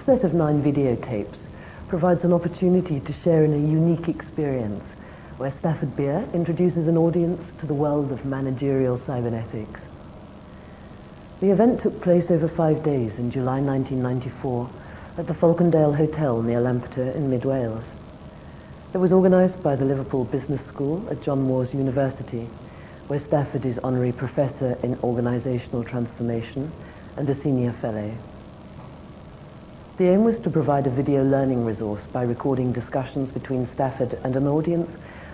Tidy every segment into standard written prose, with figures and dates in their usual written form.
set of 9 videotapes provides an opportunity to share in a unique experience where Stafford Beer introduces an audience to the world of managerial cybernetics. The event took place over 5 days in July 1994 at the Falcondale Hotel near Lampeter in Mid Wales. It was organised by the Liverpool Business School at John Moores University, where Stafford is Honorary Professor in Organisational Transformation and a Senior Fellow. The aim was to provide a video learning resource by recording discussions between Stafford and an audience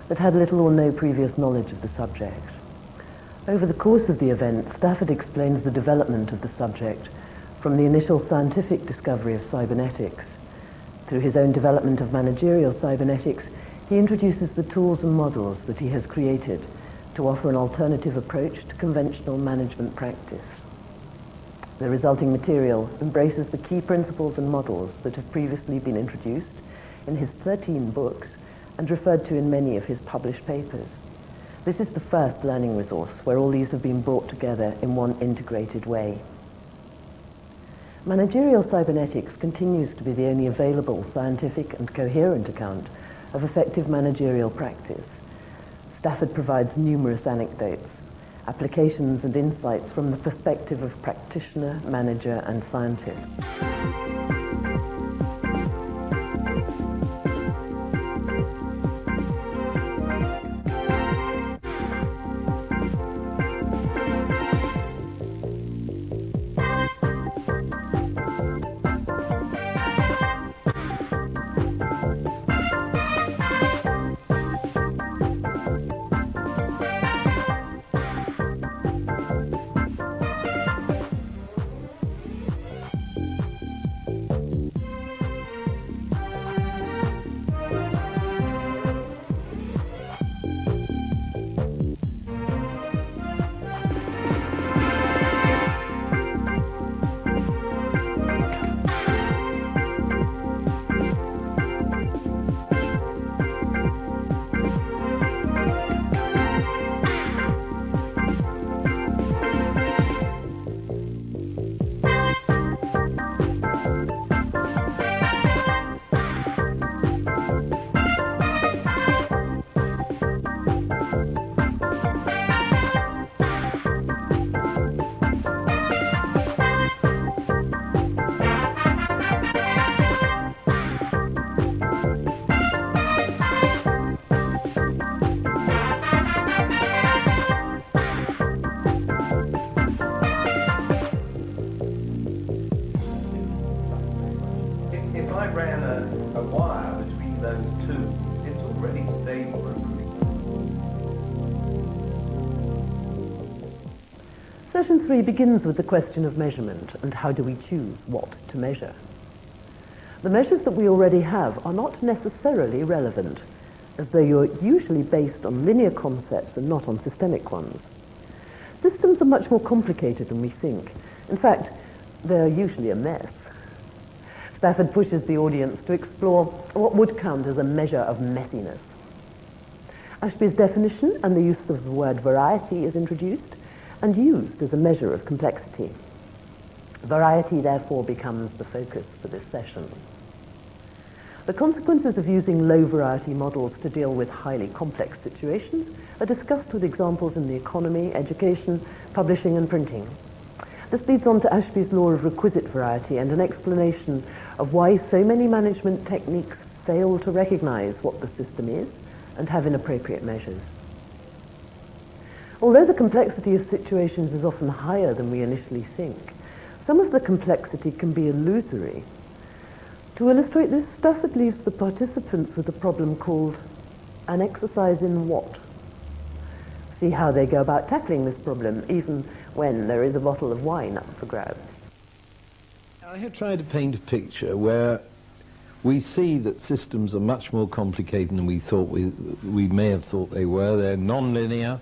that had little or no previous knowledge of the subject. Over the course of the event, Stafford explains the development of the subject from the initial scientific discovery of cybernetics. Through his own development of managerial cybernetics, he introduces the tools and models that he has created to offer an alternative approach to conventional management practice. The resulting material embraces the key principles and models that have previously been introduced in his 13 books and referred to in many of his published papers. This is the first learning resource where all these have been brought together in one integrated way. Managerial cybernetics continues to be the only available scientific and coherent account of effective managerial practice. Stafford provides numerous anecdotes, applications and insights from the perspective of practitioner, manager and scientist. Session 3 begins with the question of measurement and how do we choose what to measure. The measures that we already have are not necessarily relevant, as they are usually based on linear concepts and not on systemic ones. Systems are much more complicated than we think. In fact, they're usually a mess. Stafford pushes the audience to explore what would count as a measure of messiness. Ahsby's definition and the use of the word variety is introduced and used as a measure of complexity. Variety, therefore, becomes the focus for this session. The consequences of using low-variety models to deal with highly complex situations are discussed with examples in the economy, education, publishing, and printing. This leads on to Ahsby's law of requisite variety and an explanation of why so many management techniques fail to recognize what the system is and have inappropriate measures. Although the complexity of situations is often higher than we initially think, some of the complexity can be illusory. To illustrate this, Stafford leaves the participants with a problem called an exercise in what? See how they go about tackling this problem, even when there is a bottle of wine up for grabs. I have tried to paint a picture where we see that systems are much more complicated than we thought we may have thought they were. They're non-linear.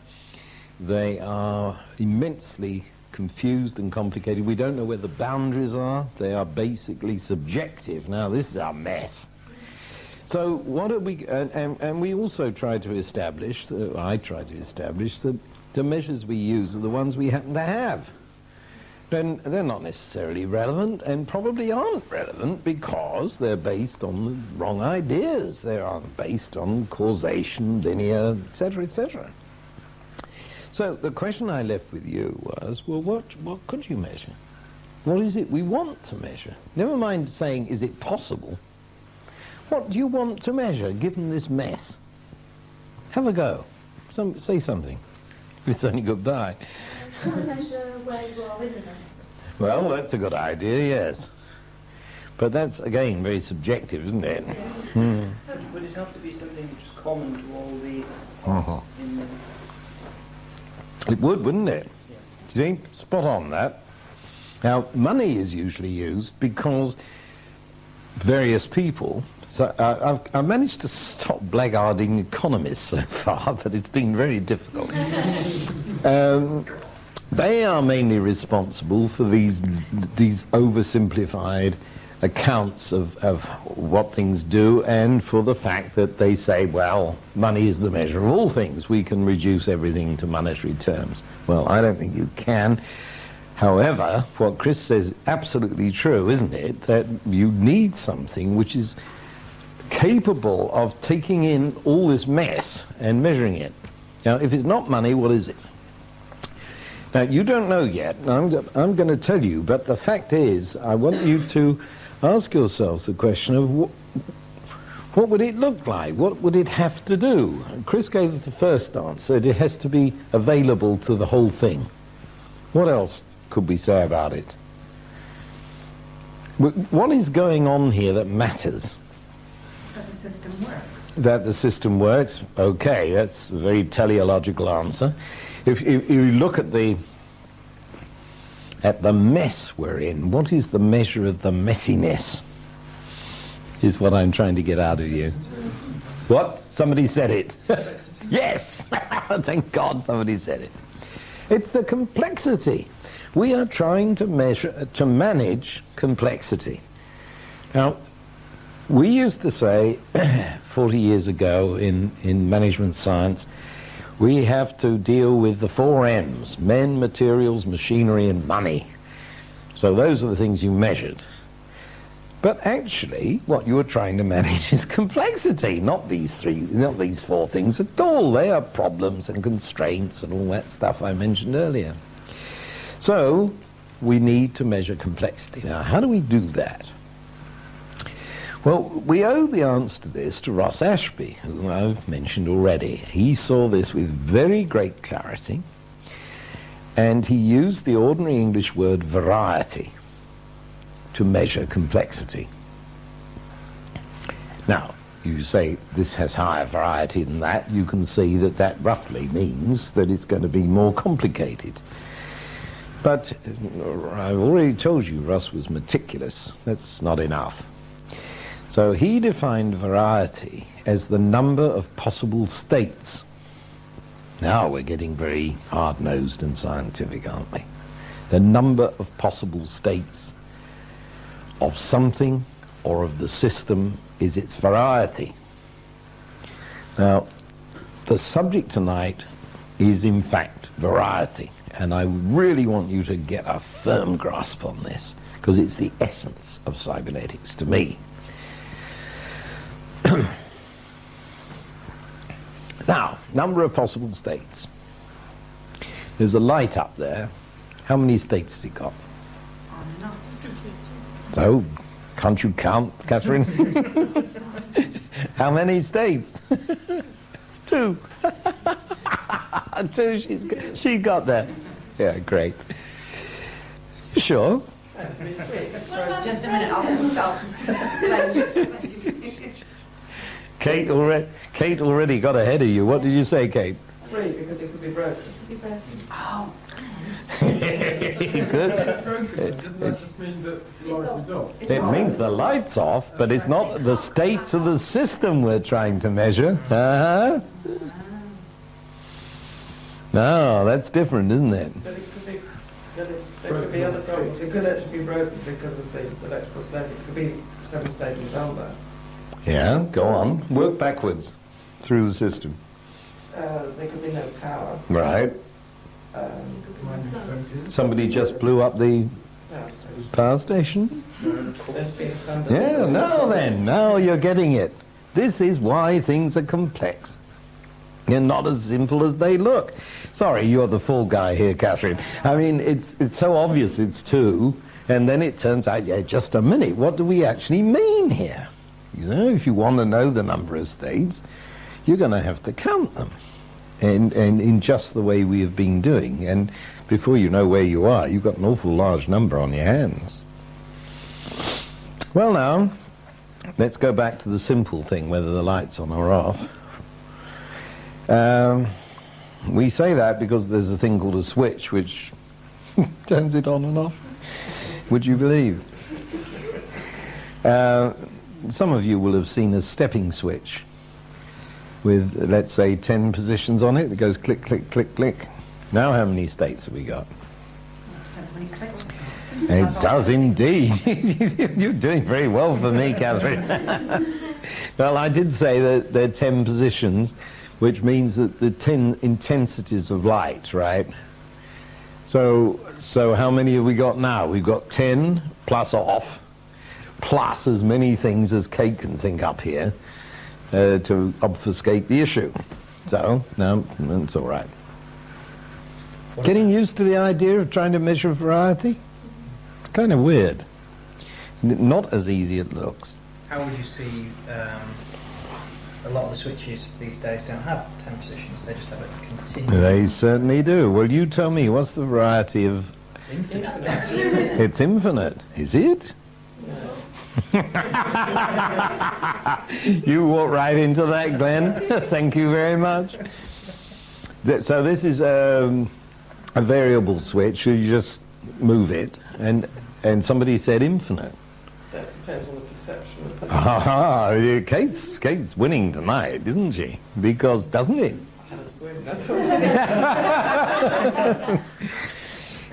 They are immensely confused and complicated. We don't know where the boundaries are. They are basically subjective. Now, this is a mess. So what are we, and we also try to establish, I try to establish that the measures we use are the ones we happen to have. then they're not necessarily relevant, and probably aren't relevant because they're based on the wrong ideas. They are based on causation, linear, etc., etc. So the question I left with you was, well, what could you measure? What is it we want to measure? Never mind saying, is it possible? What do you want to measure, given this mess? Have a go. Say something. It's only goodbye. I want to measure where you are in the mess. Well, that's a good idea, yes. But that's, again, very subjective, isn't it? Yeah. Hmm. Would it have to be something which is common to all the parts in the... It would, wouldn't it? Yeah. See, spot on that. Now, money is usually used because various people... So I've managed to stop blackguarding economists so far, but it's been very difficult. They are mainly responsible for these oversimplified accounts of what things do, and for the fact that they say, well, money is the measure of all things. We can reduce everything to monetary terms. Well, I don't think you can. However, what Chris says is absolutely true, isn't it? That you need something which is capable of taking in all this mess and measuring it. Now, if it's not money, what is it? Now, you don't know yet, and I'm going to tell you, but the fact is, I want you to ask yourselves the question of what would it look like? What would it have to do? And Chris gave the first answer. It has to be available to the whole thing. What else could we say about it? What is going on here that matters? That the system works. That the system works? Okay, that's a very teleological answer. If you look at the mess we're in, what is the measure of the messiness? Is what I'm trying to get out of you. What? Somebody said it. Yes! Thank God somebody said it. It's the complexity. We are trying to manage complexity. Now, we used to say 40 years ago in management science, we have to deal with the 4 M's: men, materials, machinery, and money. So those are the things you measured. But actually, what you were trying to manage is complexity, not these 4 things at all. They are problems and constraints and all that stuff I mentioned earlier. So we need to measure complexity. Now, how do we do that? Well, we owe the answer to this to Ross Ahsby, whom I've mentioned already. He saw this with very great clarity, and he used the ordinary English word variety to measure complexity. Now, you say this has higher variety than that. You can see that that roughly means that it's going to be more complicated. But I've already told you Ross was meticulous. That's not enough. So he defined variety as the number of possible states. Now we're getting very hard-nosed and scientific, aren't we? The number of possible states of something or of the system is its variety. Now, the subject tonight is in fact variety, and I really want you to get a firm grasp on this, because it's the essence of cybernetics to me. Now, number of possible states. There's a light up there. How many states has it got? So, can't you count, Catherine? How many states? 2. 2, she got that. Yeah, great. Sure. Just a minute, I'll consult. Kate already got ahead of you. What did you say, Kate? 3, because it could be broken. Oh. Good. Doesn't that just mean that the light is off? It means the light's off, but it's not the states of the system we're trying to measure. Uh-huh. No, that's different, isn't it? But it could be, there could be other problems. It could actually be broken because of the electrical state. It could be 7 stages down there. Yeah, go on. Work backwards through the system. There could be no power. Right. Somebody just blew up the power station? There's been thunder. Yeah, now you're getting it. This is why things are complex. They're not as simple as they look. Sorry, you're the full guy here, Catherine. I mean, it's so obvious it's two, and then it turns out, yeah, just a minute, what do we actually mean here? You know, if you want to know the number of states, you're going to have to count them, and in just the way we have been doing. And before you know where you are, you've got an awful large number on your hands. Well, now, let's go back to the simple thing, whether the light's on or off. We say that because there's a thing called a switch which turns it on and off. Would you believe? Some of you will have seen a stepping switch with, let's say, 10 positions on it. It goes click, click, click, click. Now how many states have we got? It does indeed. You're doing very well for me, Catherine. Well, I did say that there are 10 positions, which means that the 10 intensities of light, right? So how many have we got now? We've got 10 plus off, plus as many things as Kate can think up here to obfuscate the issue. So, no, that's all right. Getting used to the idea of trying to measure variety? It's kind of weird. Not as easy as it looks. How would you see a lot of the switches these days don't have 10 positions, they just have a continuous... They certainly do. Well, you tell me, what's the variety of... It's infinite. It's infinite. Is it? You walk right into that, Glenn. Thank you very much. So this is a variable switch. You just move it, and somebody said infinite. That depends on the perception of the... Ah, Kate's winning tonight, isn't she? Because, doesn't it? I had a swim, that's all.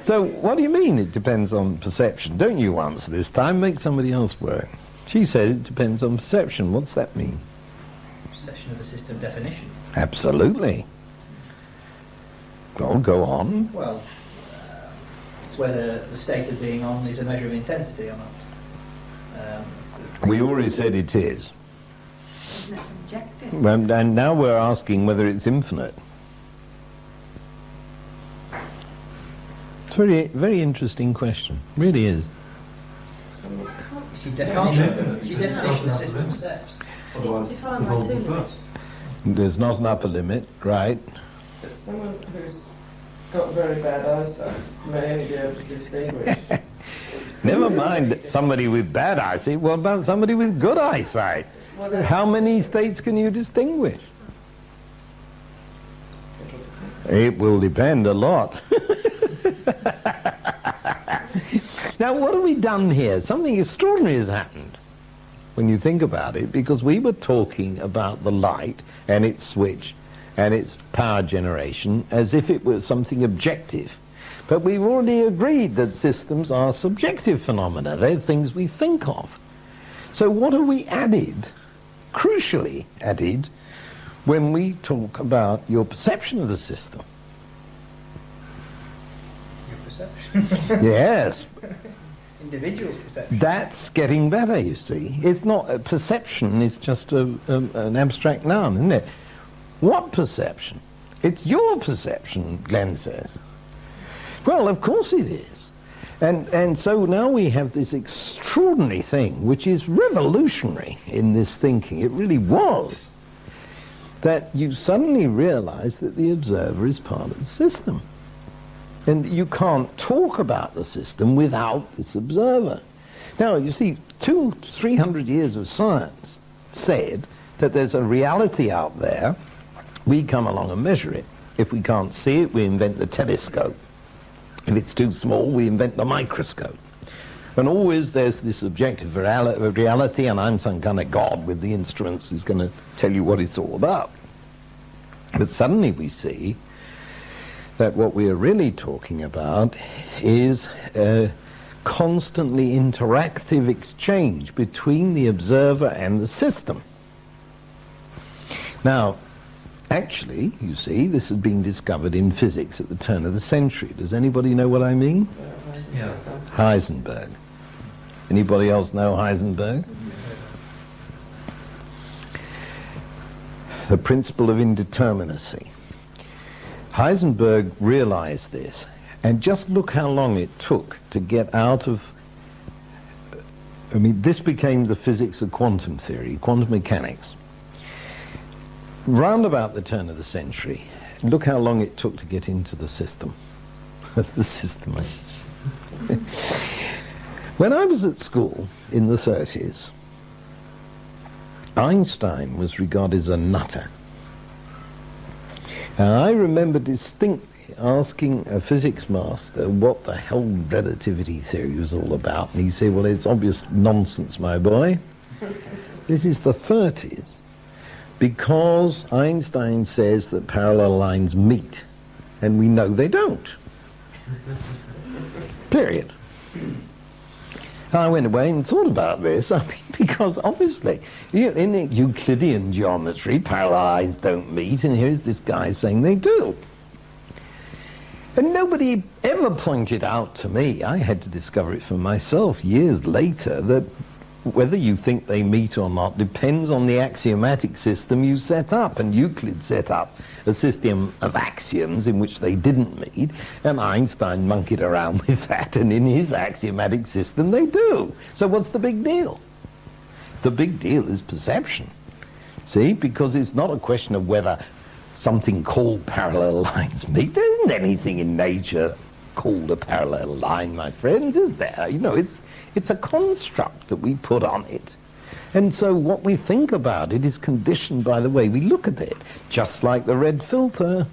So, what do you mean it depends on perception? Don't you answer this time, make somebody else work. She said it depends on perception. What's that mean? Perception of the system definition. Absolutely. Well, go on. Well, it's whether the state of being on is a measure of intensity or not. We already said it is. Isn't it subjective? And now we're asking whether it's infinite. It's a very, very interesting question. Really is. She definition the system steps. It's defined by two limits. There's not an upper limit, right? But someone who's got very bad eyesight may only be able to distinguish. Never mind somebody with bad eyesight. What about somebody with good eyesight? How many states can you distinguish? It will depend a lot. Now, what have we done here? Something extraordinary has happened when you think about it, because we were talking about the light and its switch and its power generation as if it was something objective. But we've already agreed that systems are subjective phenomena. They're things we think of. So what have we added, crucially added, when we talk about your perception of the system? Your perception. Yes. Individual's perception. That's getting better, you see. It's not a perception, it's just an abstract noun, isn't it? What perception? It's your perception, Glenn says. Well, of course it is. And so now we have this extraordinary thing, which is revolutionary in this thinking. It really was. That you suddenly realize that the observer is part of the system. And you can't talk about the system without this observer. Now, you see, 200-300 years of science said that there's a reality out there. We come along and measure it. If we can't see it, we invent the telescope. If it's too small, we invent the microscope. And always there's this objective reality, and I'm some kind of god with the instruments who's going to tell you what it's all about. But suddenly we see that what we are really talking about is a constantly interactive exchange between the observer and the system. Now, Actually, you see, this has been discovered in physics at the turn of the century. Does anybody know what I mean? Yeah. Heisenberg. Anybody else know Heisenberg? The principle of indeterminacy. Heisenberg realized this, and just look how long it took to get out of... I mean, this became the physics of quantum theory, quantum mechanics. Round about the turn of the century, look how long it took to get into the system. The system. When I was at school in the 30s, Einstein was regarded as a nutter. And I remember distinctly asking a physics master what the hell relativity theory was all about. And he said, well, it's obvious nonsense, my boy. This is the 30s. Because Einstein says that parallel lines meet, and we know they don't. Period. I went away and thought about this, I mean, because obviously, in Euclidean geometry, parallel lines don't meet, and here's this guy saying they do. And nobody ever pointed out to me, I had to discover it for myself years later, that whether you think they meet or not depends on the axiomatic system you set up. And Euclid set up a system of axioms in which they didn't meet, and Einstein monkeyed around with that, and in his axiomatic system they do. So what's the big deal? The big deal is perception. See, because it's not a question of whether something called parallel lines meet. There isn't anything in nature called a parallel line, my friends, is there? You know, it's a construct that we put on it. And so what we think about it is conditioned by the way we look at it, just like the red filter.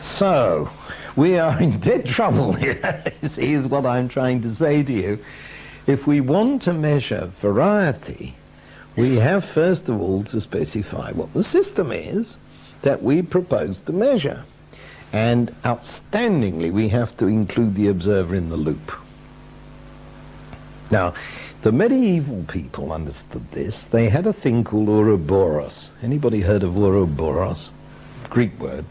So, we are in dead trouble here, you see, is what I'm trying to say to you. If we want to measure variety, we have first of all to specify what the system is that we propose to measure. And outstandingly, we have to include the observer in the loop. Now, the medieval people understood this. They had a thing called Ouroboros. Anybody heard of Ouroboros? Greek word.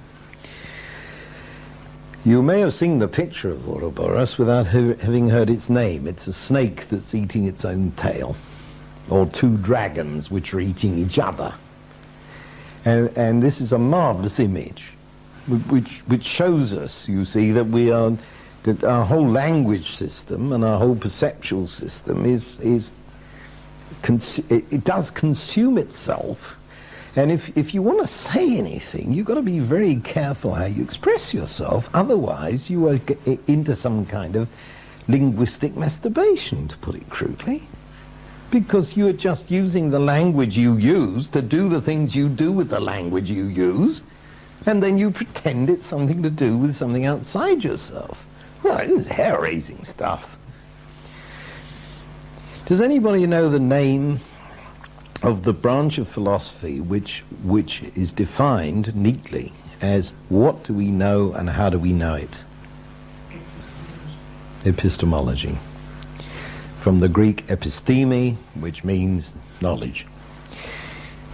You may have seen the picture of Ouroboros without having heard its name. It's a snake that's eating its own tail, or two dragons which are eating each other. And this is a marvelous image, which shows us, you see, that that our whole language system and our whole perceptual system it does consume itself. And if you want to say anything, you've got to be very careful how you express yourself. Otherwise, you will get into some kind of linguistic masturbation, to put it crudely. Because you are just using the language you use to do the things you do with the language you use, and then you pretend it's something to do with something outside yourself. Well, this is hair-raising stuff. Does anybody know the name of the branch of philosophy which is defined neatly as what do we know and how do we know it? Epistemology. From the Greek episteme, which means knowledge.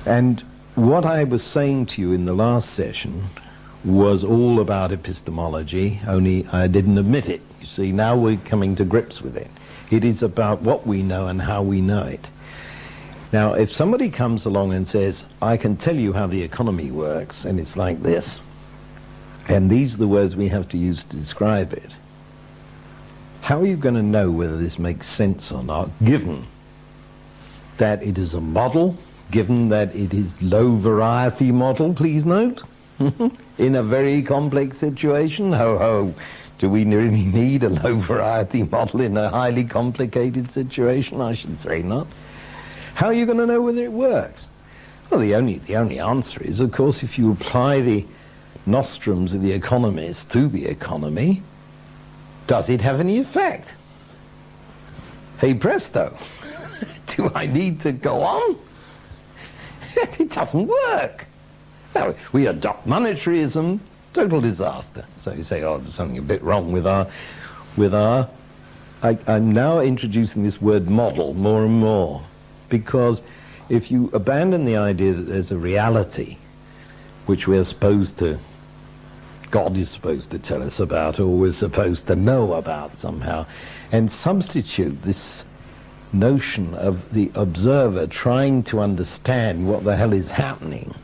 And what I was saying to you in the last session was all about epistemology, only I didn't admit it. You see, now we're coming to grips with it. It is about what we know and how we know it. Now, if somebody comes along and says, I can tell you how the economy works, and it's like this, and these are the words we have to use to describe it, how are you going to know whether this makes sense or not, given that it is a model, given that it is low variety model, please note, in a very complex situation? Ho ho, do we really need a low variety model in a highly complicated situation? I should say not. How are you going to know whether it works? Well, the only answer is, of course, if you apply the nostrums of the economist to the economy, does it have any effect? Hey presto, do I need to go on? It doesn't work. Now, we adopt monetarism, total disaster. So you say, oh, there's something a bit wrong with our I'm now introducing this word model more and more, because if you abandon the idea that there's a reality which we're supposed to, God is supposed to tell us about, or we're supposed to know about somehow, and substitute this notion of the observer trying to understand what the hell is happening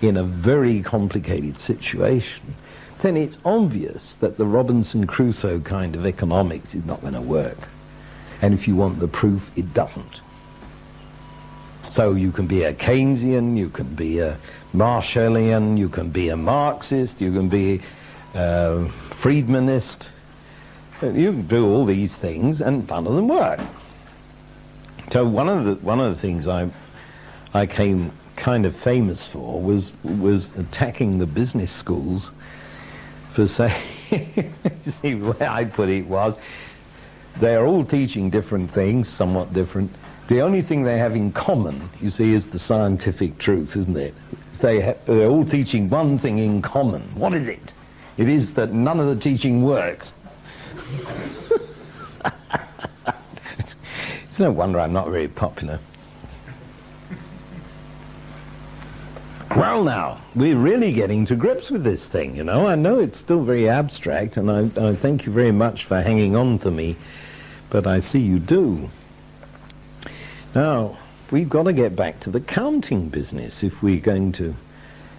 in a very complicated situation, then it's obvious that the Robinson Crusoe kind of economics is not going to work. And if you want the proof, it doesn't. So you can be a Keynesian, you can be a Marshallian, you can be a Marxist, you can be a Friedmanist. You can do all these things, and none of them work. So one of the things I came kind of famous for was attacking the business schools for saying, you see, the way I put it was, they're all teaching different things, somewhat different. The only thing they have in common, you see, is the scientific truth, isn't it? They're all teaching one thing in common. What is it? It is that none of the teaching works. It's no wonder I'm not very popular. Well now, we're really getting to grips with this thing, you know. I know it's still very abstract, and I thank you very much for hanging on to me, but I see you do. Now, we've got to get back to the counting business if we're going to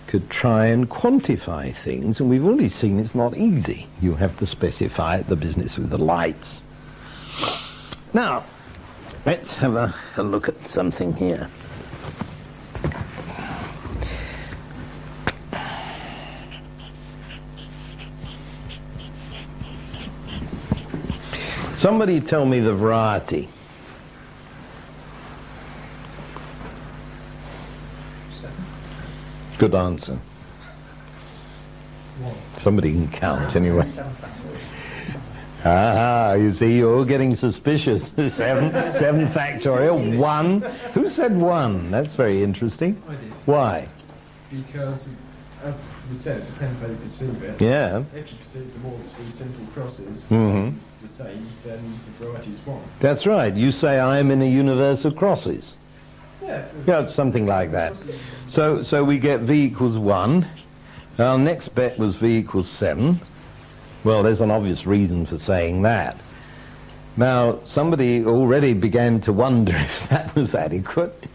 could try and quantify things, and we've already seen it's not easy. You have to specify it, the business with the lights. Now, let's have a look at something here. Somebody tell me the variety. 7. Good answer. 1. Somebody can count anyway. 7 factorial. Ah, you see, you're all getting suspicious. 7 factorial. 1. Who said 1? That's very interesting. I did. Why? Because, as we said, it depends how you perceive it. Yeah. If you perceive the more it's really simple crosses, Mhm. the same, then the variety is 1. That's right. You say I am in a universe of crosses. Yeah. Yeah, something like that. So we get V equals 1. Our next bet was V equals 7. Well, there's an obvious reason for saying that. Now, somebody already began to wonder if that was adequate.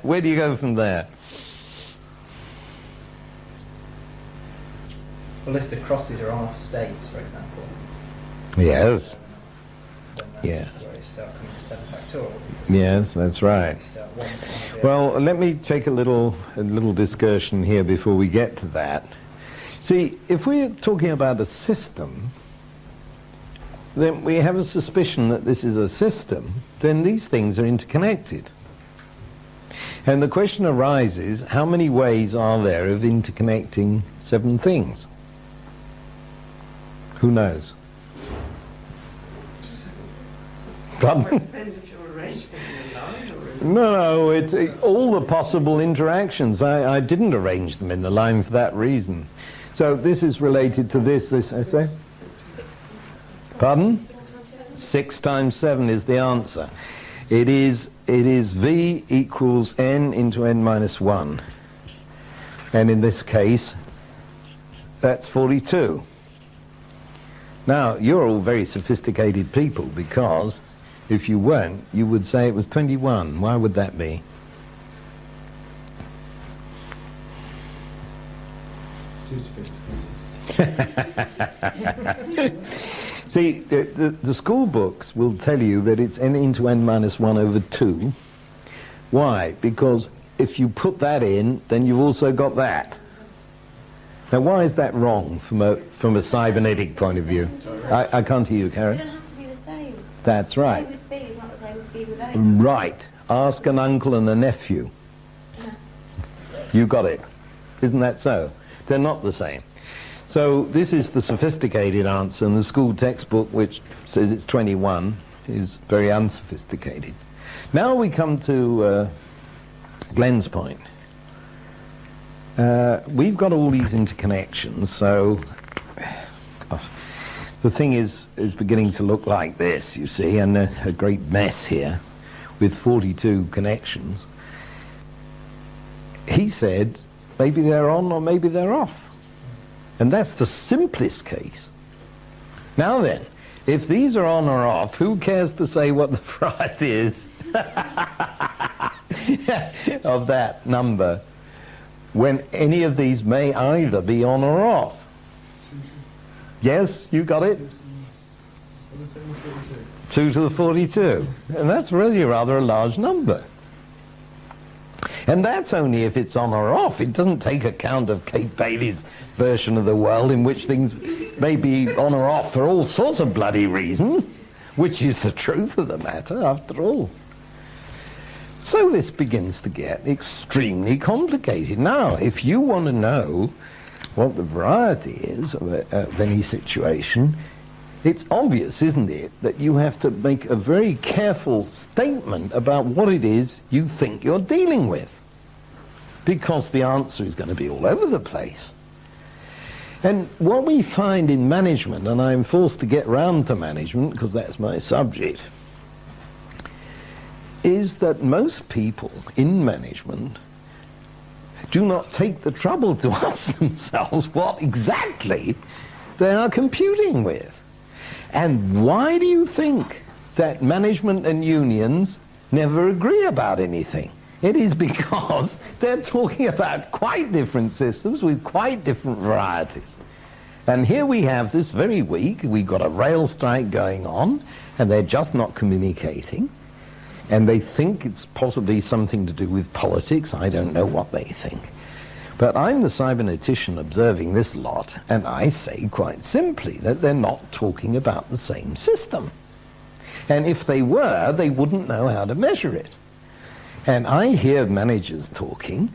Where do you go from there? Well, if the crosses are off states, for example, Yes. then that's Yeah. where you start coming to 7 factorial. Yes, that's right. You start 1 from the Well, let me take a little discussion here before we get to that. See, if we're talking about a system, then we have a suspicion that this is a system, then these things are interconnected. And the question arises, how many ways are there of interconnecting 7 things? Who knows? Pardon? Depends if you arrange them in a line or in No, it's all the possible interactions. I didn't arrange them in the line for that reason. So this is related to this essay? Pardon? 6 times 7 is the answer. It is V equals n into n minus 1. And in this case, that's 42. Now, you're all very sophisticated people, because if you weren't, you would say it was 21. Why would that be? Too sophisticated. See, the school books will tell you that it's n into n minus 1 over 2. Why? Because if you put that in, then you've also got that. Now, why is that wrong from a cybernetic point of view? I can't hear you, They Karen. don't have to be the same. That's A right. with B is not the same with B with A. Right. Ask an uncle and a nephew. You got it. Isn't that so? They're not the same. So this is the sophisticated answer, and the school textbook, which says it's 21, is very unsophisticated. Now we come to Glenn's point. We've got all these interconnections, so the thing is beginning to look like this, you see, and a great mess here with 42 connections. he said, maybe they're on or maybe they're off. And that's the simplest case. Now then, if these are on or off, who cares to say what the variety is of that number when any of these may either be on or off? Yes, you got it? 2 to the 42. And that's really rather a large number. And that's only if it's on or off. It doesn't take account of Kate Bailey's version of the world in which things may be on or off for all sorts of bloody reasons, which is the truth of the matter, after all. So this begins to get extremely complicated. Now, if you want to know what the variety is of any situation, it's obvious, isn't it, that you have to make a very careful statement about what it is you think you're dealing with, because the answer is going to be all over the place. And what we find in management, and I'm forced to get round to management because that's my subject, is that most people in management do not take the trouble to ask themselves what exactly they are computing with. And why do you think that management and unions never agree about anything? It is because they're talking about quite different systems with quite different varieties. And here we have this very week, we've got a rail strike going on, and they're just not communicating. And they think it's possibly something to do with politics. I don't know what they think. But I'm the cybernetician observing this lot, and I say quite simply that they're not talking about the same system. And if they were, they wouldn't know how to measure it. And I hear managers talking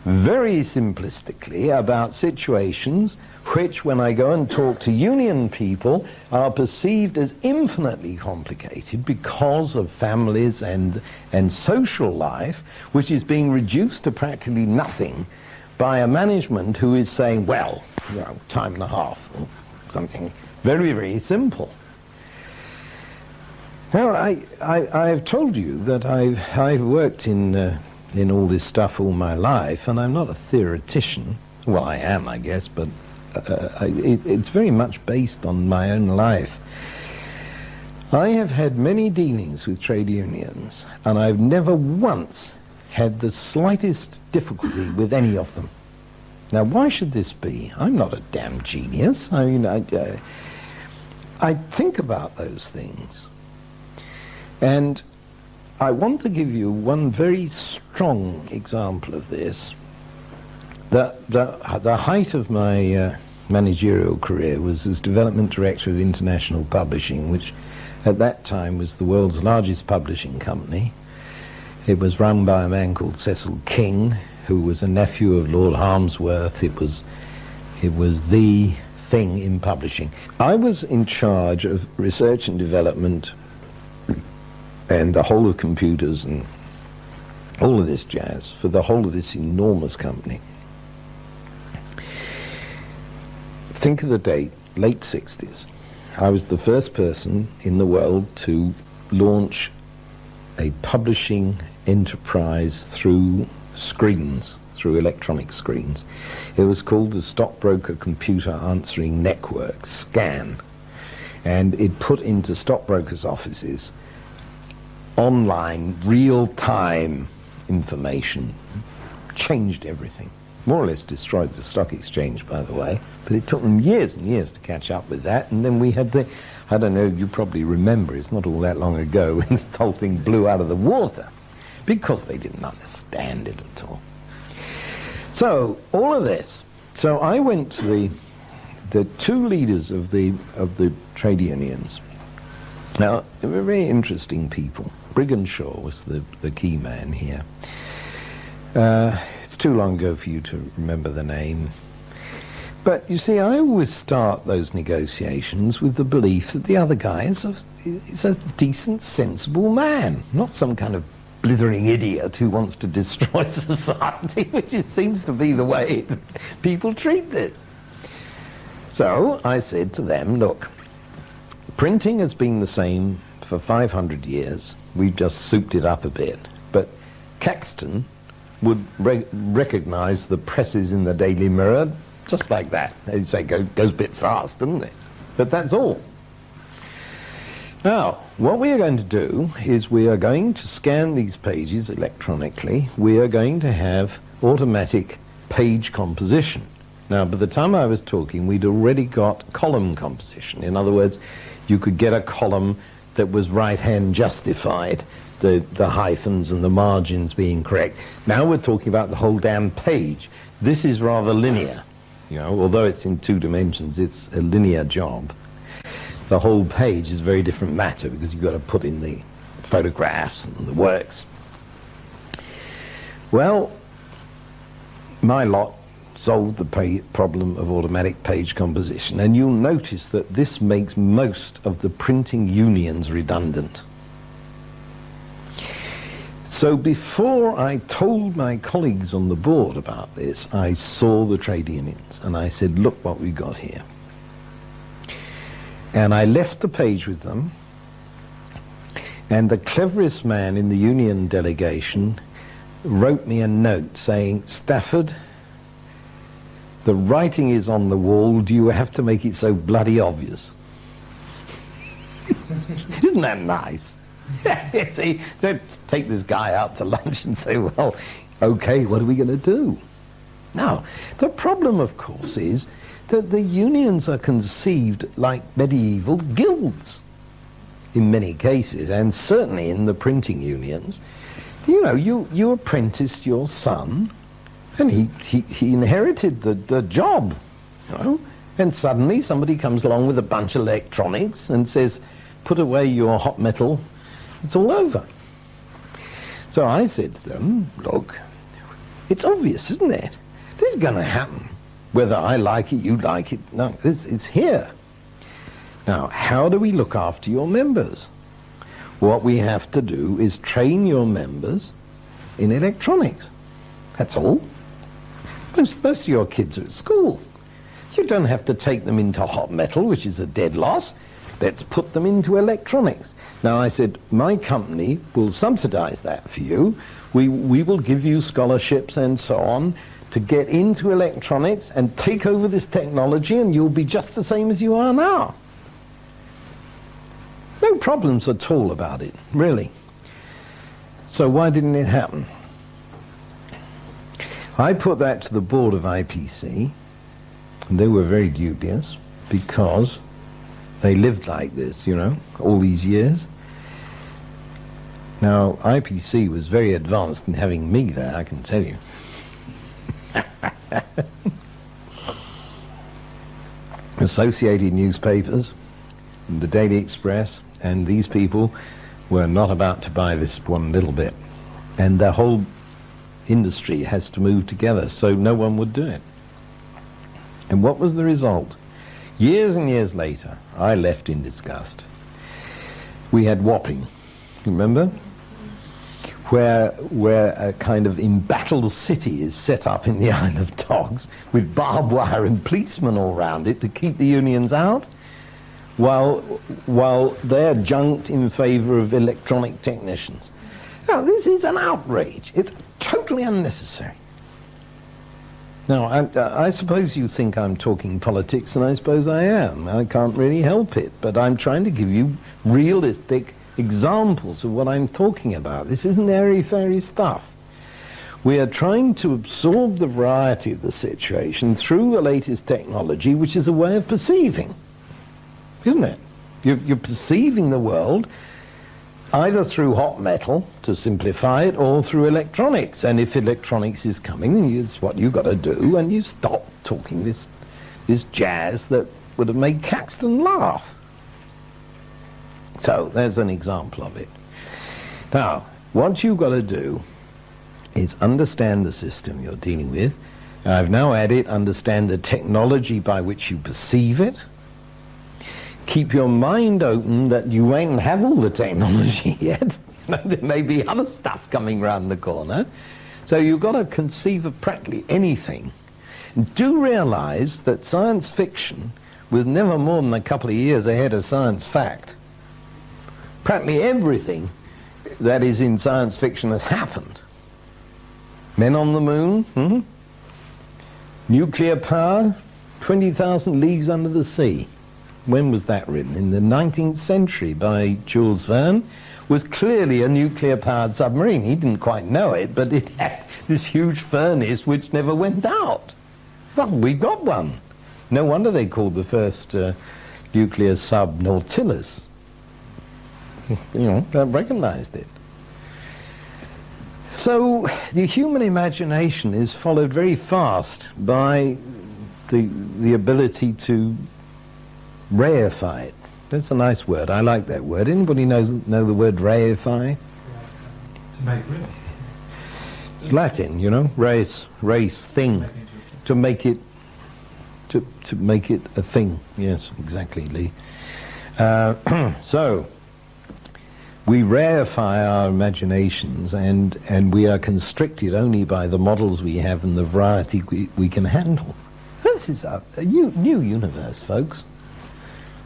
very simplistically about situations which, when I go and talk to union people, are perceived as infinitely complicated because of families and social life, which is being reduced to practically nothing by a management who is saying, well, you know, time and a half, or something very, very simple. Well, I've told you that I've worked in all this stuff all my life, and I'm not a theoretician. Well, I am, I guess, but it's very much based on my own life. I have had many dealings with trade unions, and I've never once had the slightest difficulty with any of them. Now, why should this be? I'm not a damn genius. I mean, I think about those things. And I want to give you one very strong example of this. The height of my managerial career was as development director of International Publishing, which at that time was the world's largest publishing company. It was run by a man called Cecil King, who was a nephew of Lord Harmsworth. It was the thing in publishing. I was in charge of research and development and the whole of computers and all of this jazz for the whole of this enormous company. Think of the date, late 60s. I was the first person in the world to launch a publishing enterprise through screens, through electronic screens. It was called the Stockbroker Computer Answering Network, SCAN, and it put into stockbrokers' offices online, real-time information, changed everything. More or less destroyed the stock exchange, by the way, but it took them years and years to catch up with that, and then we had the, I don't know, you probably remember, it's not all that long ago, when the whole thing blew out of the water, because they didn't understand it at all. So, all of this. So I went to the two leaders of the trade unions. Now, they were very interesting people. Briganshaw was the key man here. It's too long ago for you to remember the name. But you see, I always start those negotiations with the belief that the other guy is a decent, sensible man, not some kind of blithering idiot who wants to destroy society, which it seems to be the way people treat this. So I said to them, look, printing has been the same for 500 years. We've just souped it up a bit. But Caxton would recognise the presses in the Daily Mirror just like that. They'd say, goes a bit fast, doesn't it? But that's all. Now, what we are going to do is we are going to scan these pages electronically. We are going to have automatic page composition. Now, by the time I was talking, we'd already got column composition. In other words, you could get a column that was right-hand justified, the hyphens and the margins being correct. Now we're talking about the whole damn page. This is rather linear. You know, although it's in 2 dimensions, it's a linear job. The whole page is a very different matter because you've got to put in the photographs and the works. Well, my lot solved the problem of automatic page composition, and you'll notice that this makes most of the printing unions redundant. So before I told my colleagues on the board about this, I saw the trade unions and I said, look what we got here. And I left the page with them, and the cleverest man in the union delegation wrote me a note saying, Stafford, the writing is on the wall, do you have to make it so bloody obvious? Isn't that nice? See, don't take this guy out to lunch and say, well, okay, what are we going to do? Now, the problem, of course, is that the unions are conceived like medieval guilds in many cases, and certainly in the printing unions. You know, you apprenticed your son, and he inherited the job, you know, and suddenly somebody comes along with a bunch of electronics and says, put away your hot metal, it's all over. So I said to them, look, it's obvious, isn't it? This is going to happen. Whether I like it, you like it, no, it's here. Now, how do we look after your members? What we have to do is train your members in electronics. That's all. Most of your kids are at school. You don't have to take them into hot metal, which is a dead loss. Let's put them into electronics. Now, I said, my company will subsidize that for you. We will give you scholarships and so on to get into electronics and take over this technology, and you'll be just the same as you are now. No problems at all about it, really. So why didn't it happen? I put that to the board of IPC, and they were very dubious because they lived like this, you know, all these years. Now, IPC was very advanced in having me there, I can tell you. Associated newspapers, the Daily Express, and these people were not about to buy this one little bit. And the whole industry has to move together, so no one would do it. And what was the result? Years and years later, I left in disgust. We had Wapping, remember? Where a kind of embattled city is set up in the Isle of Dogs with barbed wire and policemen all round it to keep the unions out, while they're junked in favour of electronic technicians. Now, this is an outrage. It's totally unnecessary. Now, I suppose you think I'm talking politics, and I suppose I am. I can't really help it, but I'm trying to give you realistic examples of what I'm talking about. This isn't airy-fairy stuff. We are trying to absorb the variety of the situation through the latest technology, which is a way of perceiving, isn't it? You're perceiving the world either through hot metal, to simplify it, or through electronics. And if electronics is coming, then it's what you've got to do, and you stop talking this jazz that would have made Caxton laugh. So there's an example of it. Now, what you've got to do is understand the system you're dealing with. I've now added understand the technology by which you perceive it. Keep your mind open that you won't have all the technology yet. There may be other stuff coming round the corner. So you've got to conceive of practically anything. Do realize that science fiction was never more than a couple of years ahead of science fact. Practically everything that is in science fiction has happened. Men on the moon, nuclear power, 20,000 leagues under the sea. When was that written? In the 19th century by Jules Verne. Was clearly a nuclear-powered submarine. He didn't quite know it, but it had this huge furnace which never went out. Well, we got one. No wonder they called the first nuclear sub Nautilus. Recognized it. So the human imagination is followed very fast by the ability to reify it. That's a nice word. I like that word. Anybody know the word reify? To make real. It's Latin, you know. Res, thing. To make it a thing. Yes, exactly, Lee. So we reify our imaginations, and we are constricted only by the models we have and the variety we can handle. This is a new universe, folks.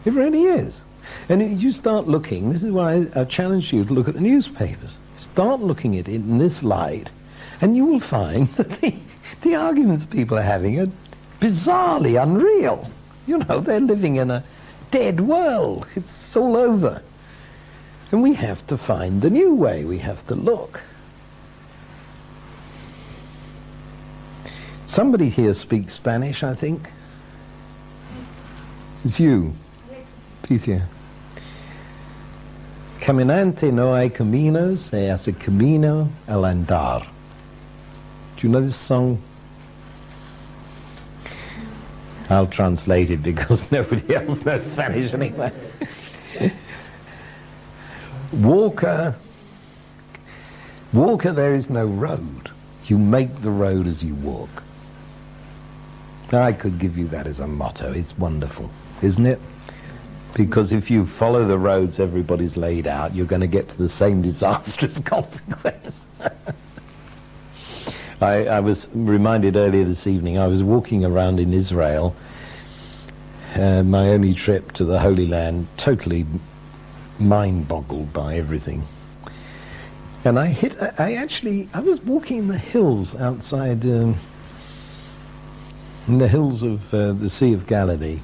It really is. And you start looking, this is why I challenge you to look at the newspapers. Start looking at it in this light, and you will find that the arguments people are having are bizarrely unreal. You know, they're living in a dead world. It's all over. And we have to find the new way. We have to look. Somebody here speaks Spanish, I think. It's you. Peter. Caminante no hay camino, se hace camino al andar. Do you know this song? I'll translate it because nobody else knows Spanish anyway. Walker, there is no road. You make the road as you walk. I could give you that as a motto. It's wonderful, isn't it? Because if you follow the roads everybody's laid out, you're going to get to the same disastrous consequence. I was reminded earlier this evening, I was walking around in Israel, my only trip to the Holy Land, totally mind-boggled by everything. And I was walking in the hills outside, in the hills of the Sea of Galilee,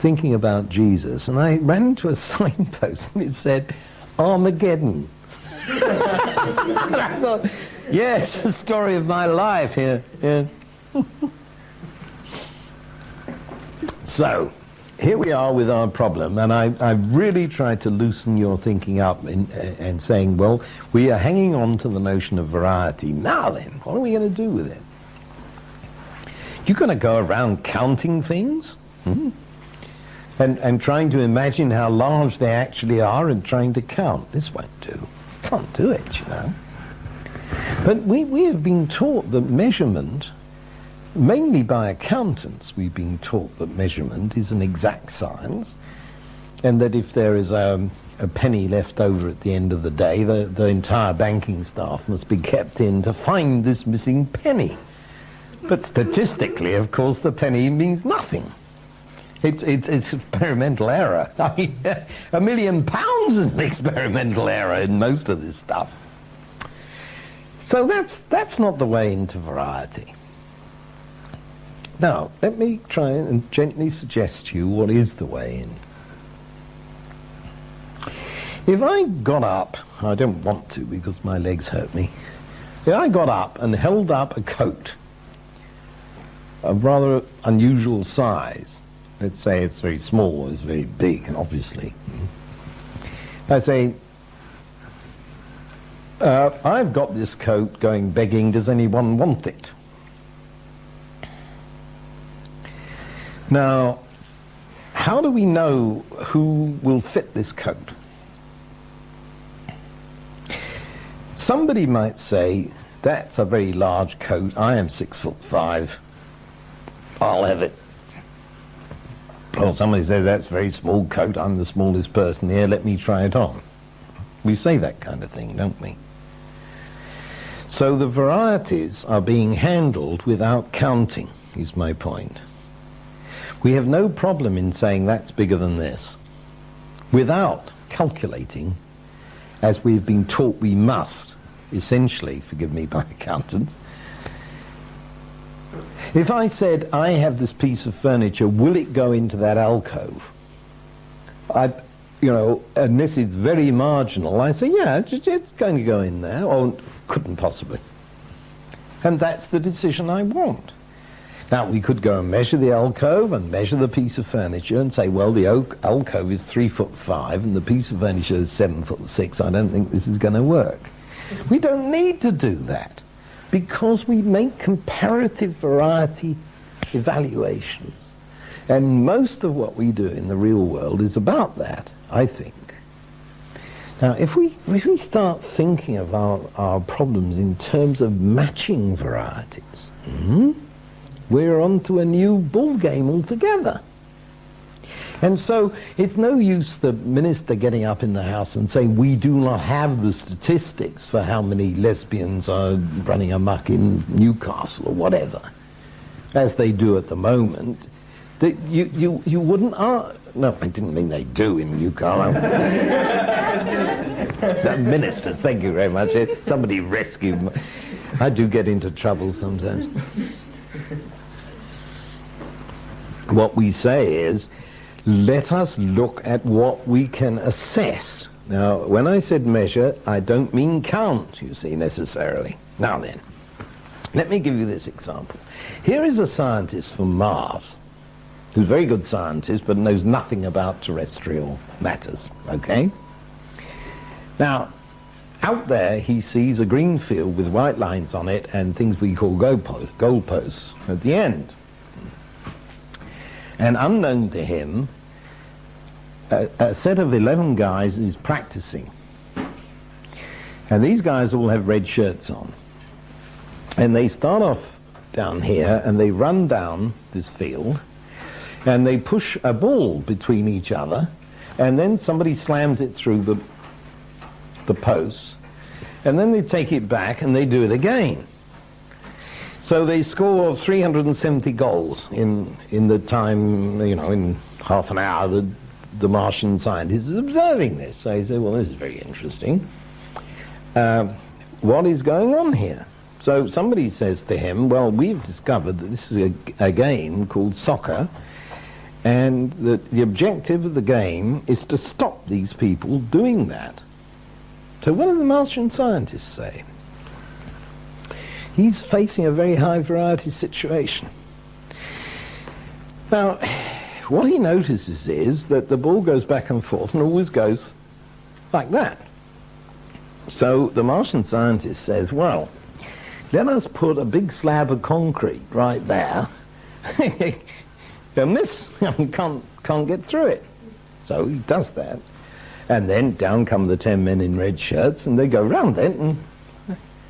thinking about Jesus, and I ran into a signpost and it said Armageddon. And I thought, yes, the story of my life here. Yeah. So here we are with our problem, and I really tried to loosen your thinking up and saying, well, we are hanging on to the notion of variety. Now then, what are we going to do with it? You're going to go around counting things? And trying to imagine how large they actually are and trying to count. This won't do. Can't do it, you know. But we have been taught that measurement, mainly by accountants, we've been taught that measurement is an exact science, and that if there is a penny left over at the end of the day, the entire banking staff must be kept in to find this missing penny. But statistically, of course, the penny means nothing. It's experimental error. I mean, £1 million is an experimental error in most of this stuff. So that's not the way into variety. Now, let me try and gently suggest to you what is the way in. If I got up, I don't want to because my legs hurt me. If I got up and held up a coat of rather unusual size, let's say it's very small or it's very big, obviously. I say, I've got this coat going begging, does anyone want it? Now, how do we know who will fit this coat? Somebody might say, that's a very large coat, I am 6'5", I'll have it. Or somebody says, that's a very small coat, I'm the smallest person here, let me try it on. We say that kind of thing, don't we? So the varieties are being handled without counting, is my point. We have no problem in saying that's bigger than this, without calculating, as we've been taught we must, essentially, forgive me my accountants. If I said, I have this piece of furniture, will it go into that alcove? And this is very marginal. I say, yeah, it's going to go in there, or couldn't possibly. And that's the decision I want. Now, we could go and measure the alcove and measure the piece of furniture and say, well, the alcove is 3'5" and the piece of furniture is 7'6". I don't think this is going to work. We don't need to do that because we make comparative variety evaluations. And most of what we do in the real world is about that, I think. Now, if we start thinking of our problems in terms of matching varieties, we're onto a new ball game altogether. And so it's no use the minister getting up in the House and saying, we do not have the statistics for how many lesbians are running amok in Newcastle or whatever, as they do at the moment. That you wouldn't... no, I didn't mean they do in Newcastle. Ministers, thank you very much. Somebody rescued me. I do get into trouble sometimes. What we say is, let us look at what we can assess. Now, when I said measure, I don't mean count, you see, necessarily. Now then, let me give you this example. Here is a scientist from Mars, who's a very good scientist, but knows nothing about terrestrial matters, okay? Now, out there, he sees a green field with white lines on it and things we call goalposts at the end. And unknown to him, a set of 11 guys is practicing. And these guys all have red shirts on. And they start off down here and they run down this field and they push a ball between each other, and then somebody slams it through the posts, and then they take it back and they do it again. So they score 370 goals in the time, in half an hour that the Martian scientist is observing this. So he said, well, this is very interesting. What is going on here? So somebody says to him, well, we've discovered that this is a game called soccer, and that the objective of the game is to stop these people doing that. So what do the Martian scientists say? He's facing a very high variety situation. Now, what he notices is that the ball goes back and forth and always goes like that. So the Martian scientist says, well, let us put a big slab of concrete right there. And this can't get through it. So he does that. And then down come the 10 men in red shirts, and they go round it, and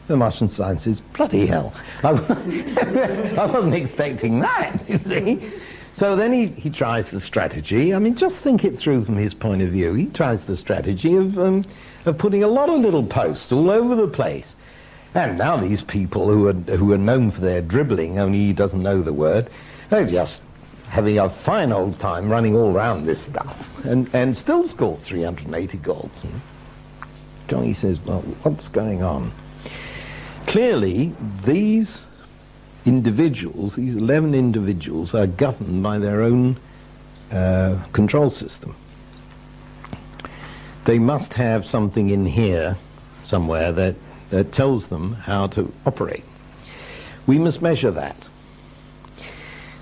the Martian scientist says, bloody hell, I wasn't expecting that, you see. So then he tries the strategy. I mean, just think it through from his point of view. He tries the strategy of putting a lot of little posts all over the place. And now these people who are known for their dribbling, only he doesn't know the word, they're just having a fine old time running all around this stuff, and still scored 380 goals. Johnny says, well, what's going on? Clearly, these individuals, these 11 individuals, are governed by their own control system. They must have something in here somewhere that tells them how to operate. We must measure that.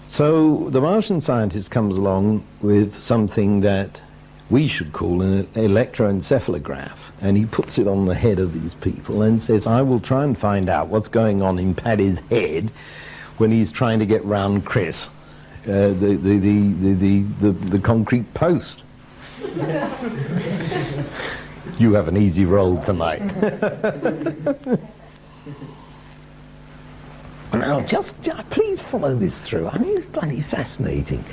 So the Martian scientist comes along with something that we should call an electroencephalograph, and he puts it on the head of these people and says, I will try and find out what's going on in Paddy's head when he's trying to get round Chris, the concrete post. You have an easy role tonight. Now, just please follow this through. I mean, it's bloody fascinating.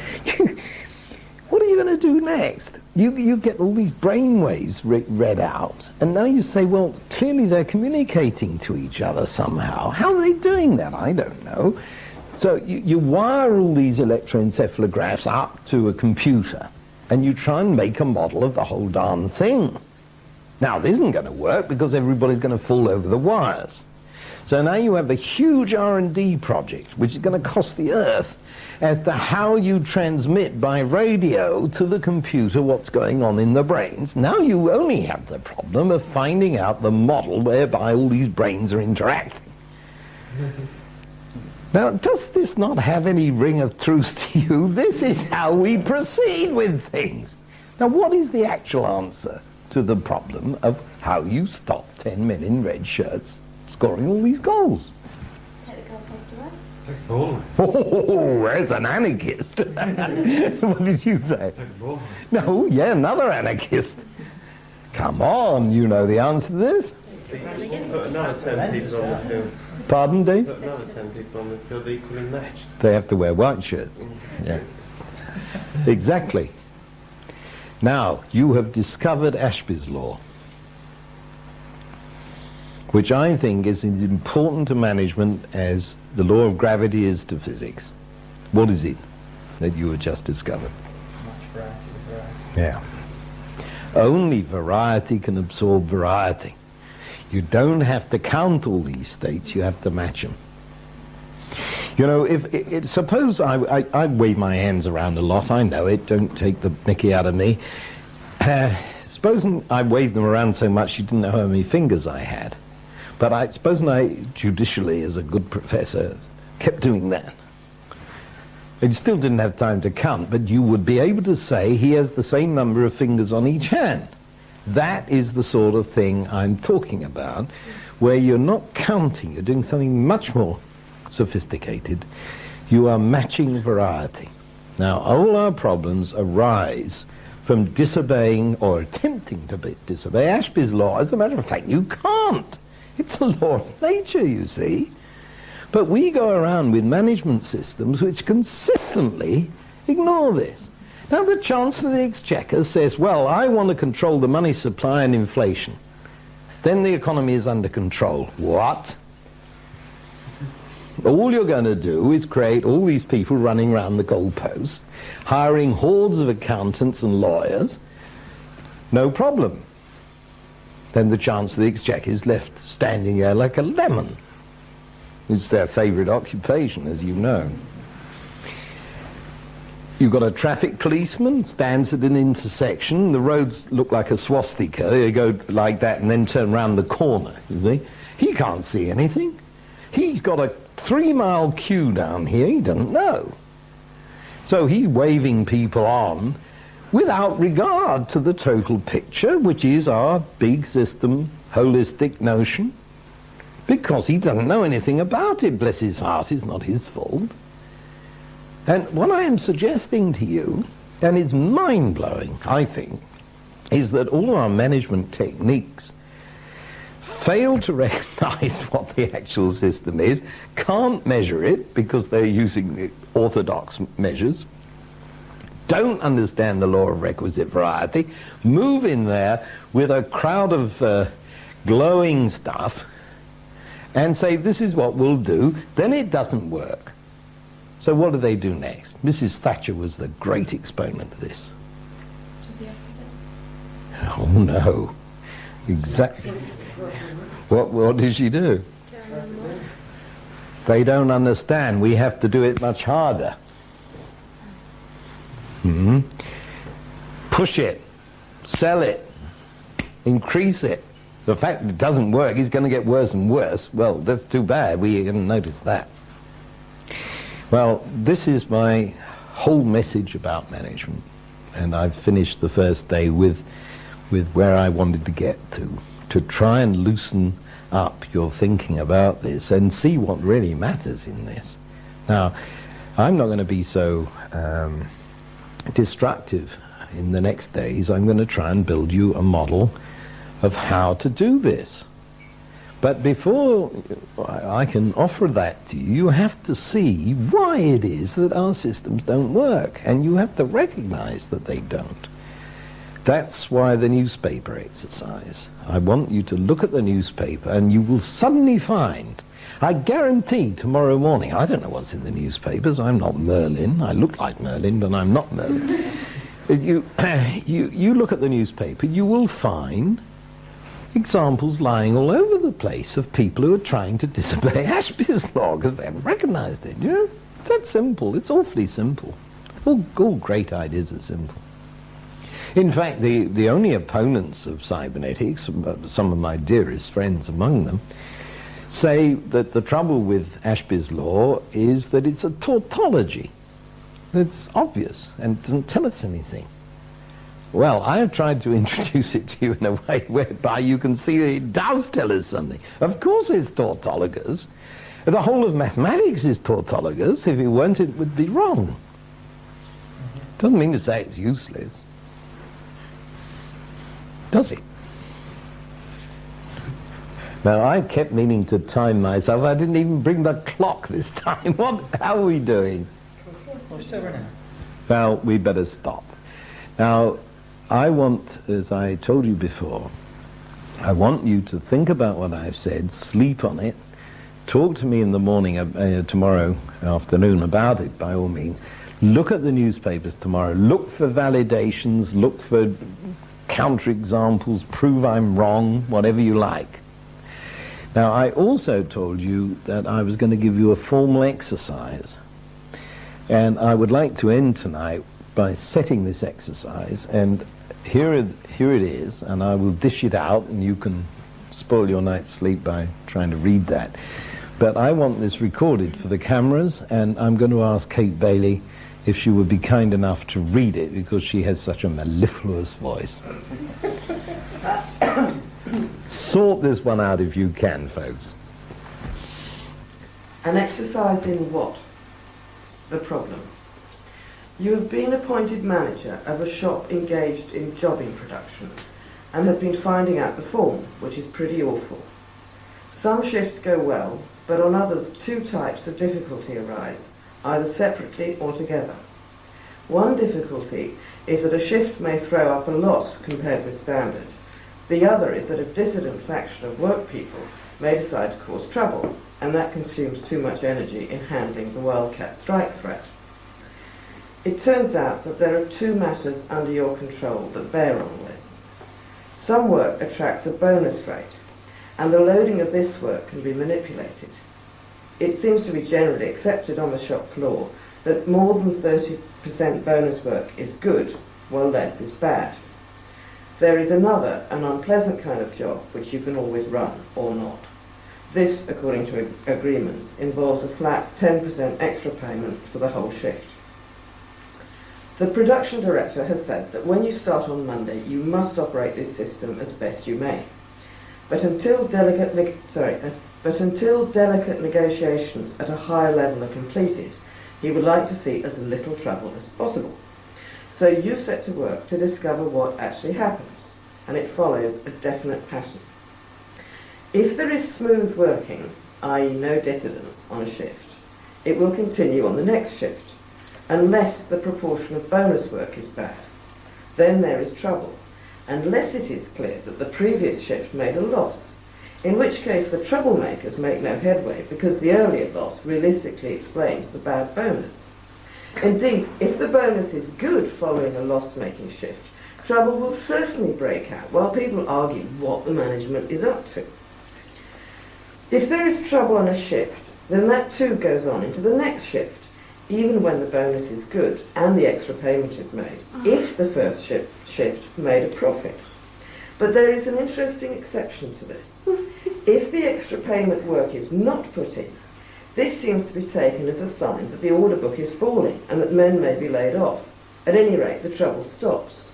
What are you going to do next? You get all these brainwaves read out, and now you say, well, clearly they're communicating to each other somehow. How are they doing that? I don't know. So you wire all these electroencephalographs up to a computer, and you try and make a model of the whole darn thing. Now, this isn't going to work because everybody's going to fall over the wires. So now you have a huge R&D project, which is going to cost the earth, as to how you transmit by radio to the computer what's going on in the brains. Now you only have the problem of finding out the model whereby all these brains are interacting. Now, does this not have any ring of truth to you? This is how we proceed with things. Now, what is the actual answer to the problem of how you stop 10 men in red shirts scoring all these goals? Take the goalpost away. Take the ball. Oh, there's an anarchist. What did you say? Take the ball. No, yeah, another anarchist. Come on, you know the answer to this. Put another 10 people on the field. Pardon, Dave? Put another 10 people on the field equally matched. They have to wear white shirts. Yeah. Exactly. Now, you have discovered Ahsby's law, which I think is as important to management as the law of gravity is to physics. What is it that you have just discovered? Much variety with variety. Yeah. Only variety can absorb variety. You don't have to count all these states, you have to match them. You know, suppose I wave my hands around a lot, I know it, don't take the mickey out of me. Supposing I waved them around so much you didn't know how many fingers I had. But supposing I, judicially, as a good professor, kept doing that. You still didn't have time to count, but you would be able to say he has the same number of fingers on each hand. That is the sort of thing I'm talking about, where you're not counting, you're doing something much more sophisticated. You are matching variety. Now, all our problems arise from disobeying or attempting to disobey Ahsby's law. As a matter of fact, you can't. It's a law of nature, you see. But we go around with management systems which consistently ignore this. Now, the Chancellor of the Exchequer says, well, I want to control the money supply and inflation. Then the economy is under control. What? All you're going to do is create all these people running around the goalposts, hiring hordes of accountants and lawyers. No problem. Then the Chancellor of the Exchequer is left standing there like a lemon. It's their favourite occupation, as you know. You've got a traffic policeman, stands at an intersection, the roads look like a swastika, they go like that and then turn round the corner, you see. He can't see anything. He's got a 3-mile queue down here, he doesn't know. So he's waving people on without regard to the total picture, which is our big system, holistic notion, because he doesn't know anything about it, bless his heart, it's not his fault. And what I am suggesting to you, and it's mind-blowing, I think, is that all our management techniques fail to recognize what the actual system is, can't measure it because they're using the orthodox measures, don't understand the law of requisite variety, move in there with a crowd of glowing stuff and say this is what we'll do, then it doesn't work. So what do they do next? Mrs. Thatcher was the great exponent of this. To the opposite. Oh no. Exactly. What did she do? They don't understand. We have to do it much harder. Push it. Sell it. Increase it. The fact that it doesn't work is going to get worse and worse. Well, that's too bad. We didn't notice that. Well, this is my whole message about management, and I've finished the first day with where I wanted to get to try and loosen up your thinking about this and see what really matters in this. Now, I'm not going to be so destructive in the next days. I'm going to try and build you a model of how to do this. But before I can offer that to you, you have to see why it is that our systems don't work, and you have to recognize that they don't. That's why the newspaper exercise. I want you to look at the newspaper and you will suddenly find, I guarantee tomorrow morning, I don't know what's in the newspapers, I'm not Merlin, I look like Merlin, but I'm not Merlin. You look at the newspaper, you will find examples lying all over the place of people who are trying to disobey Ahsby's law because they haven't recognised it. You know, it's that simple. It's awfully simple. All great ideas are simple. In fact, the only opponents of cybernetics, some of my dearest friends among them, say that the trouble with Ahsby's law is that it's a tautology. It's obvious and doesn't tell us anything. Well, I have tried to introduce it to you in a way whereby you can see that it does tell us something. Of course it's tautologous. The whole of mathematics is tautologous. If it weren't, it would be wrong. Doesn't mean to say it's useless. Does it? Now, I kept meaning to time myself. I didn't even bring the clock this time. How are we doing? We're still running. Well, we better stop. Now, I want, as I told you before, I want you to think about what I've said, sleep on it, talk to me in the morning, tomorrow afternoon about it, by all means. Look at the newspapers tomorrow. Look for validations, look for counterexamples, prove I'm wrong, whatever you like. Now, I also told you that I was going to give you a formal exercise. And I would like to end tonight by setting this exercise, and here it is, and I will dish it out, and you can spoil your night's sleep by trying to read that. But I want this recorded for the cameras, and I'm going to ask Kate Bailey if she would be kind enough to read it, because she has such a mellifluous voice. Sort this one out if you can, folks. An exercise in what? The problem. You have been appointed manager of a shop engaged in jobbing production and have been finding out the form, which is pretty awful. Some shifts go well, but on others two types of difficulty arise, either separately or together. One difficulty is that a shift may throw up a loss compared with standard. The other is that a dissident faction of work people may decide to cause trouble, and that consumes too much energy in handling the wildcat strike threat. It turns out that there are two matters under your control that bear on this. Some work attracts a bonus rate, and the loading of this work can be manipulated. It seems to be generally accepted on the shop floor that more than 30% bonus work is good, while less is bad. There is another, an unpleasant kind of job which you can always run, or not. This, according to agreements, involves a flat 10% extra payment for the whole shift. The production director has said that when you start on Monday, you must operate this system as best you may. But until delicate negotiations at a higher level are completed, he would like to see as little trouble as possible. So you set to work to discover what actually happens, and it follows a definite pattern. If there is smooth working, i.e. no dissidence on a shift, it will continue on the next shift, unless the proportion of bonus work is bad. Then there is trouble, unless it is clear that the previous shift made a loss, in which case the troublemakers make no headway because the earlier loss realistically explains the bad bonus. Indeed, if the bonus is good following a loss-making shift, trouble will certainly break out while people argue what the management is up to. If there is trouble on a shift, then that too goes on into the next shift, even when the bonus is good and the extra payment is made, if the first shift made a profit. But there is an interesting exception to this. If the extra payment work is not put in, this seems to be taken as a sign that the order book is falling and that men may be laid off. At any rate, the trouble stops.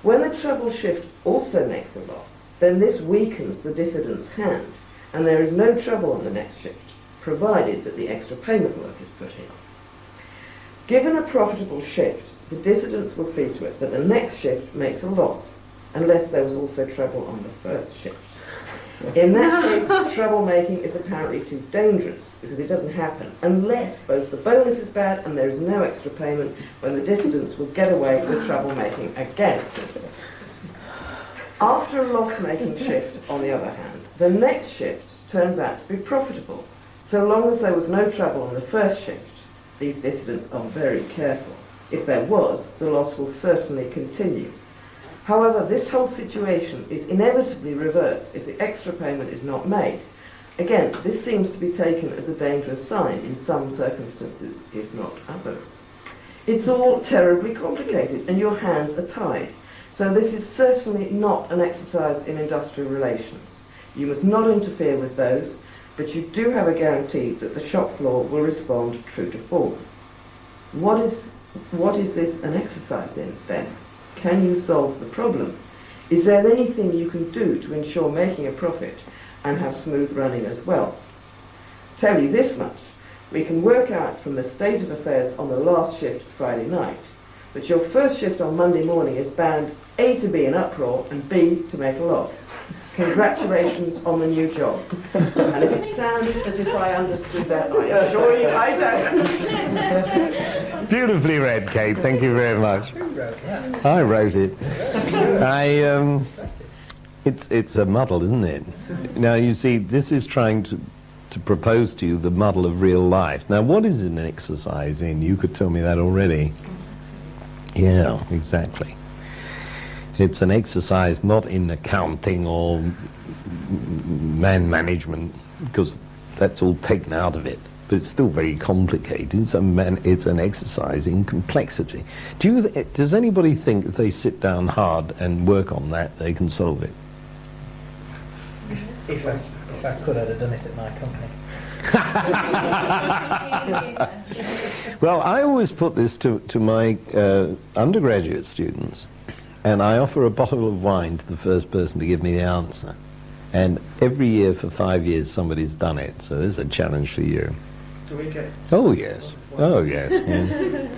When the trouble shift also makes a loss, then this weakens the dissident's hand, and there is no trouble on the next shift, provided that the extra payment work is put in. Given a profitable shift, the dissidents will see to it that the next shift makes a loss, unless there was also trouble on the first shift. In that case, troublemaking is apparently too dangerous, because it doesn't happen unless both the bonus is bad and there is no extra payment, when the dissidents will get away with troublemaking again. After a loss-making shift, on the other hand, the next shift turns out to be profitable, so long as there was no trouble on the first shift. These dissidents are very careful. If there was, the loss will certainly continue. However, this whole situation is inevitably reversed if the extra payment is not made. Again, this seems to be taken as a dangerous sign in some circumstances, if not others. It's all terribly complicated and your hands are tied. So this is certainly not an exercise in industrial relations. You must not interfere with those, but you do have a guarantee that the shop floor will respond true to form. What is this an exercise in, then? Can you solve the problem? Is there anything you can do to ensure making a profit and have smooth running as well? Tell you this much. We can work out from the state of affairs on the last shift Friday night that your first shift on Monday morning is bound A, to be in uproar, and B, to make a loss. Congratulations on the new job. And if it sounded as if I understood that, I assure you I don't. Beautifully read, Kate. Thank you very much. Who wrote that? I wrote it. It's a muddle, isn't it? Now, you see, this is trying to propose to you the muddle of real life. Now, what is an exercise in? You could tell me that already. Yeah, exactly. It's an exercise not in accounting or man management, because that's all taken out of it. But it's still very complicated. It's an exercise in complexity. Does anybody think if they sit down hard and work on that, they can solve it? If I could, I'd have done it at my company. Well, I always put this to my undergraduate students, and I offer a bottle of wine to the first person to give me the answer. And every year for 5 years somebody's done it, so there's a challenge for you. Do we get... Oh yes, oh yes. Yeah.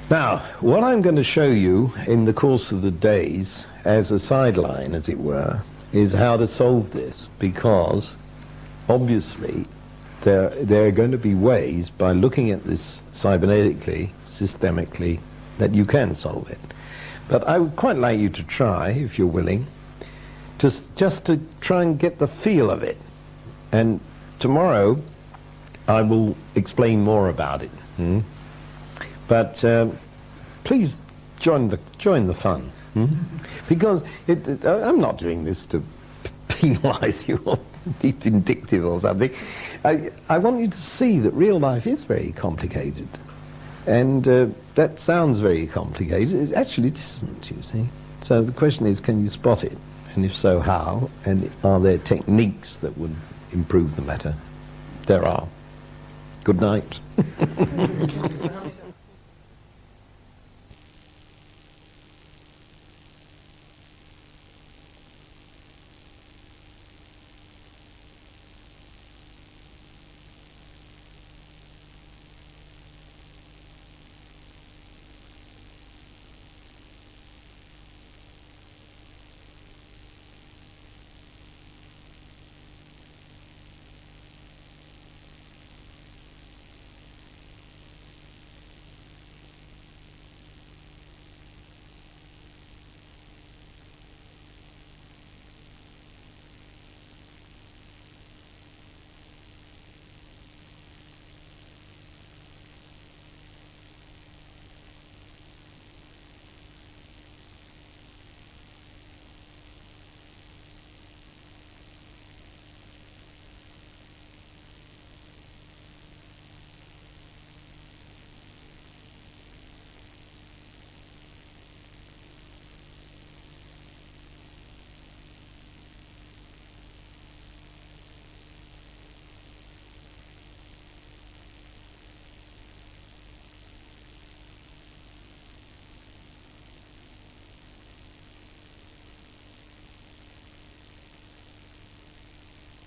Now, what I'm going to show you in the course of the days, as a sideline as it were, is how to solve this, because obviously there are going to be ways, by looking at this cybernetically, systemically, that you can solve it. But I would quite like you to try, if you're willing, just to try and get the feel of it. And tomorrow I will explain more about it. But please join the fun. Because I'm not doing this to penalize you or be vindictive or something. I want you to see that real life is very complicated. And that sounds very complicated. It actually isn't, you see. So the question is, can you spot it? And if so, how? And are there techniques that would improve the matter? There are. Good night.